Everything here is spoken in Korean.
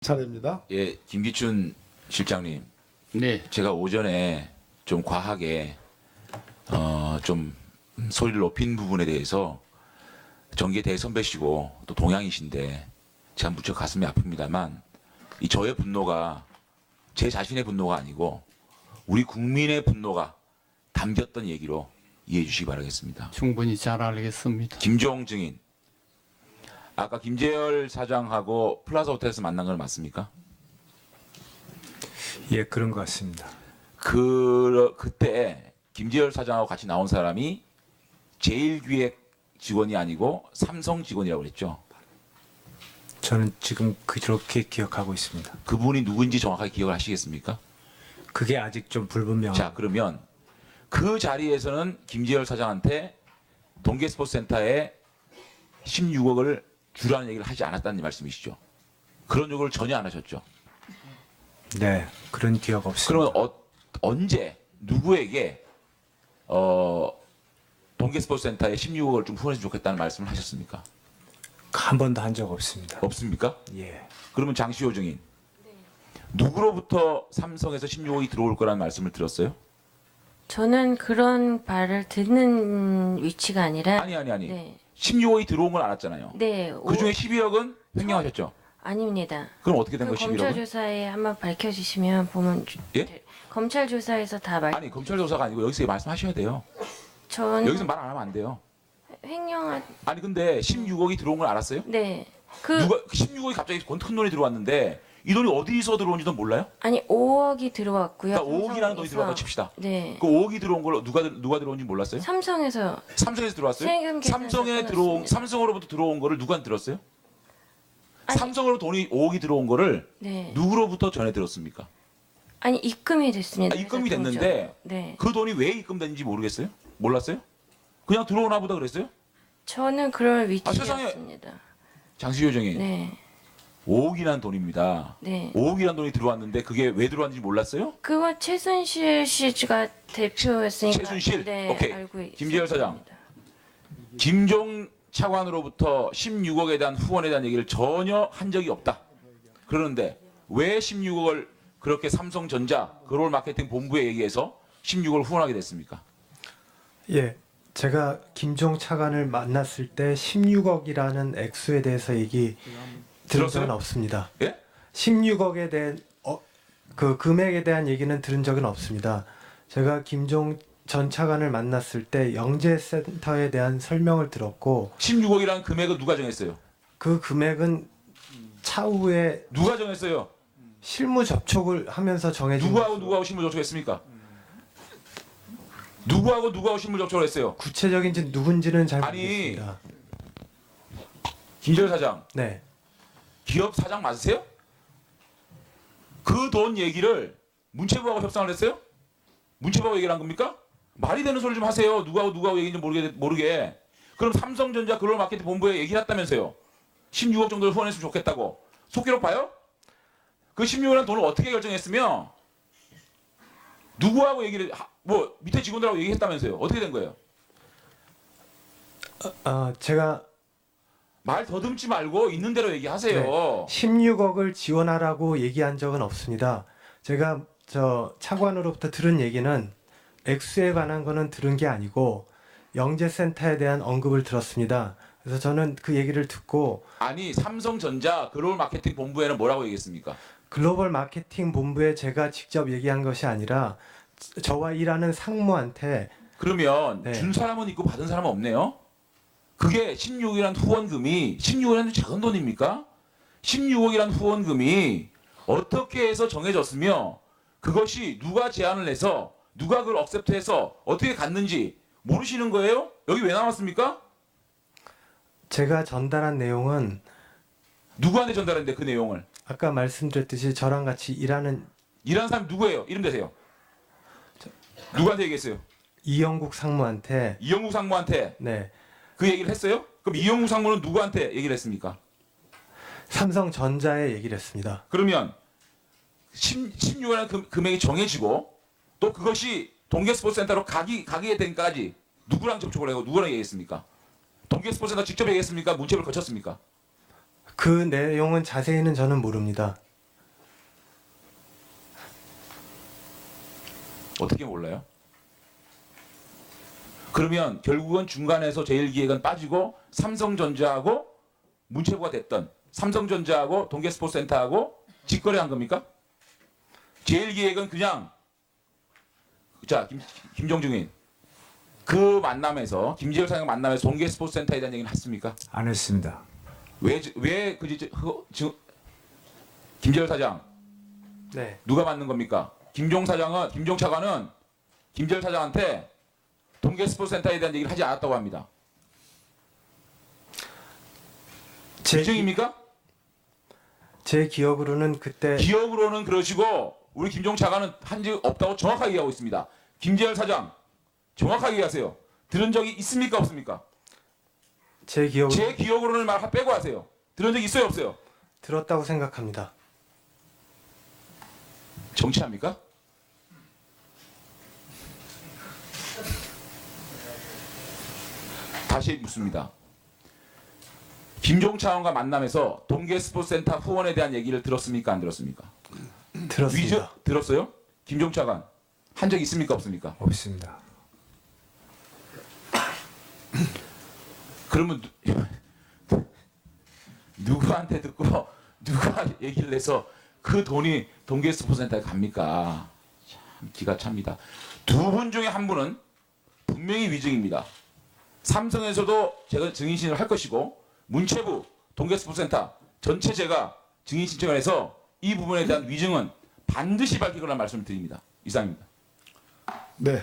차례입니다. 예, 김기춘 실장님. 네. 제가 오전에 좀 과하게 좀 소리를 높인 부분에 대해서 정계 대선배시고 또 동양이신데 제가 무척 가슴이 아픕니다만 이 저의 분노가 제 자신의 분노가 아니고 우리 국민의 분노가 담겼던 얘기로 이해해 주시기 바라겠습니다. 충분히 잘 알겠습니다. 김종 증인. 아까 김재열 사장하고 플라자 호텔에서 만난 건 맞습니까? 예, 그런 것 같습니다. 그때 김재열 사장하고 같이 나온 사람이 제일기획 직원이 아니고 삼성 직원이라고 그랬죠. 저는 지금 그렇게 기억하고 있습니다. 그분이 누군지 정확하게 기억을 하시겠습니까? 그게 아직 좀 불분명한. 자, 그러면 그 자리에서는 김재열 사장한테 동계스포츠센터에 16억을 주라는 얘기를 하지 않았다는 말씀이시죠. 그런 요구를 전혀 안 하셨죠. 네, 그런 기억 없습니다. 그러면 언제 누구에게 동계스포츠센터에 16억을 좀 후원했으면 좋겠다는 말씀을 하셨습니까? 한 번도 한 적 없습니다. 없습니까? 예, 그러면 장시호 증인 누구로부터 삼성에서 16억이 들어올 거라는 말씀을 들었어요? 저는 그런 말을 듣는 위치가 아니라 아니. 네. 16억이 들어온 건 알았잖아요. 네. 그 중에 12억은 횡령하셨죠? 아닙니다. 그럼 어떻게 된 그 거예요, 검찰 11억은? 조사에 한번 밝혀주시면 보면 예? 검찰 조사에서 다 말. 아니, 검찰 조사가 아니고 여기서 말씀하셔야 돼요. 저는 여기서 말 안 하면 안 돼요. 횡령한. 아니, 근데 16억이 들어온 걸 알았어요? 네. 누가 16억이 갑자기 큰 돈이 들어왔는데 이 돈이 어디서 들어온지도 몰라요? 아니 5억이 들어왔고요. 그러니까 5억이라는 돈이 삼성에서. 들어왔다고 칩시다. 네. 그 5억이 들어온 걸 누가 들어온지 몰랐어요? 삼성에서 삼성에서 들어왔어요? 세금 계산서 끊었습니다. 삼성으로부터 들어온 거를 누가 들었어요? 아니, 삼성으로 돈이 5억이 들어온 거를 네. 누구로부터 전해 들었습니까? 아니 입금이 됐습니다. 입금이 그래서 됐는데 동전. 네. 그 돈이 왜 입금됐는지 모르겠어요? 몰랐어요? 그냥 들어오나 보다 그랬어요? 저는 그럴 세상에. 위치였습니다. 장시효 정이 네. 5억이라는 돈입니다. 네. 5억이라는 돈이 들어왔는데 그게 왜 들어왔는지 몰랐어요? 그거 최순실 씨가 대표였으니까. 최순실? 네, 오케이. 알고 김재열 사장. 김종 차관으로부터 16억에 대한 후원에 대한 얘기를 전혀 한 적이 없다. 그러는데 왜 16억을 그렇게 삼성전자 글로벌 마케팅 본부에 얘기해서 16억을 후원하게 됐습니까? 예, 제가 김종 차관을 만났을 때 16억이라는 액수에 대해서 얘기 들은 적은 들었어요? 없습니다. 예? 16억에 대한 그 금액에 대한 얘기는 들은 적은 없습니다. 제가 김종 전 차관을 만났을 때 영재센터에 대한 설명을 들었고 16억이라는 금액은 누가 정했어요? 그 금액은 차후에 누가 정했어요? 실무 접촉을 하면서 정해진 누구하고 실무 접촉했습니까? 누구하고 실무 접촉을 했어요? 구체적인지 누군지는 잘 아니. 모르겠습니다. 김재열 사장, 네, 기업 사장 맞으세요? 그 돈 얘기를 문체부하고 협상을 했어요? 문체부하고 얘기를 한 겁니까? 말이 되는 소리 좀 하세요. 누구하고 얘기인지 모르게. 그럼 삼성전자 글로벌 마케팅 본부에 얘기를 했다면서요. 16억 정도를 후원했으면 좋겠다고. 속기록 봐요? 그 16억이라는 돈을 어떻게 결정했으며 누구하고 밑에 직원들하고 얘기했다면서요. 어떻게 된 거예요? 제가 말 더듬지 말고 있는 대로 얘기하세요. 네. 16억을 지원하라고 얘기한 적은 없습니다. 제가 차관으로부터 들은 얘기는 액수에 관한 거는 들은 게 아니고 영재센터에 대한 언급을 들었습니다. 그래서 저는 그 얘기를 듣고 아니, 삼성전자 글로벌 마케팅 본부에는 뭐라고 얘기했습니까? 글로벌 마케팅 본부에 제가 직접 얘기한 것이 아니라 저와 일하는 상무한테 그러면 네. 준 사람은 있고 받은 사람은 없네요. 그게 16억이라는 후원금이 16억이라는 작은 돈입니까? 16억이라는 후원금이 어떻게 해서 정해졌으며 그것이 누가 제안을 해서 누가 그걸 억셉트해서 어떻게 갔는지 모르시는 거예요? 여기 왜 나왔습니까? 제가 전달한 내용은 누구한테 전달했는데 그 내용을? 아까 말씀드렸듯이 저랑 같이 일하는 사람이 누구예요? 이름 대세요. 누구한테 얘기했어요? 이영국 상무한테 이영국 상무한테 네, 그 얘기를 했어요? 그럼 이영국 상무는 누구한테 얘기를 했습니까? 삼성전자에 얘기를 했습니다. 그러면 16억이라는 금액이 정해지고 또 그것이 동계스포츠센터로 가기에 된까지 누구랑 접촉을 하고 누구랑 얘기했습니까? 동계스포츠센터 직접 얘기했습니까? 문체부를 거쳤습니까? 그 내용은 자세히는 저는 모릅니다. 어떻게 몰라요? 그러면 결국은 중간에서 제일기획은 빠지고 삼성전자하고 문체부가 됐던 삼성전자하고 동계스포츠센터하고 직거래한 겁니까? 제일기획은 그냥 자 김정중인 그 만남에서 김재열 사장 만남에서 동계스포츠센터에 대한 얘기는 했습니까? 안 했습니다. 왜 김재열 사장 네. 누가 맞는 겁니까? 김종 차관은 김재열 사장한테 동계스포츠센터에 대한 얘기를 하지 않았다고 합니다. 위증입니까? 제 기억으로는 그때 기억으로는 그러시고 우리 김종 차관은 한 적 없다고 정확하게 얘기하고 있습니다. 김재열 사장 정확하게 얘기하세요. 들은 적이 있습니까 없습니까? 제 기억으로 제 기억으로는 말 빼고 하세요. 들은 적 있어요 없어요? 들었다고 생각합니다. 정치합니까? 다시 묻습니다. 김종 차관과 만남에서 동계스포츠센터 후원에 대한 얘기를 들었습니까 안 들었습니까? 들었습니다. 들었어요? 김종 차관 한 적 있습니까 없습니까? 없습니다. 그러면 누구한테 듣고 누가 얘기를 해서 그 돈이 동계스포츠센터에 갑니까? 참 기가 찹니다. 두 분 중에 한 분은 분명히 위증입니다. 삼성에서도 제가 증인 신청을 할 것이고 문체부 동계스포츠센터 전체 제가 증인 신청을 해서 이 부분에 대한 위증은 반드시 밝히거나 말씀을 드립니다. 이상입니다. 네.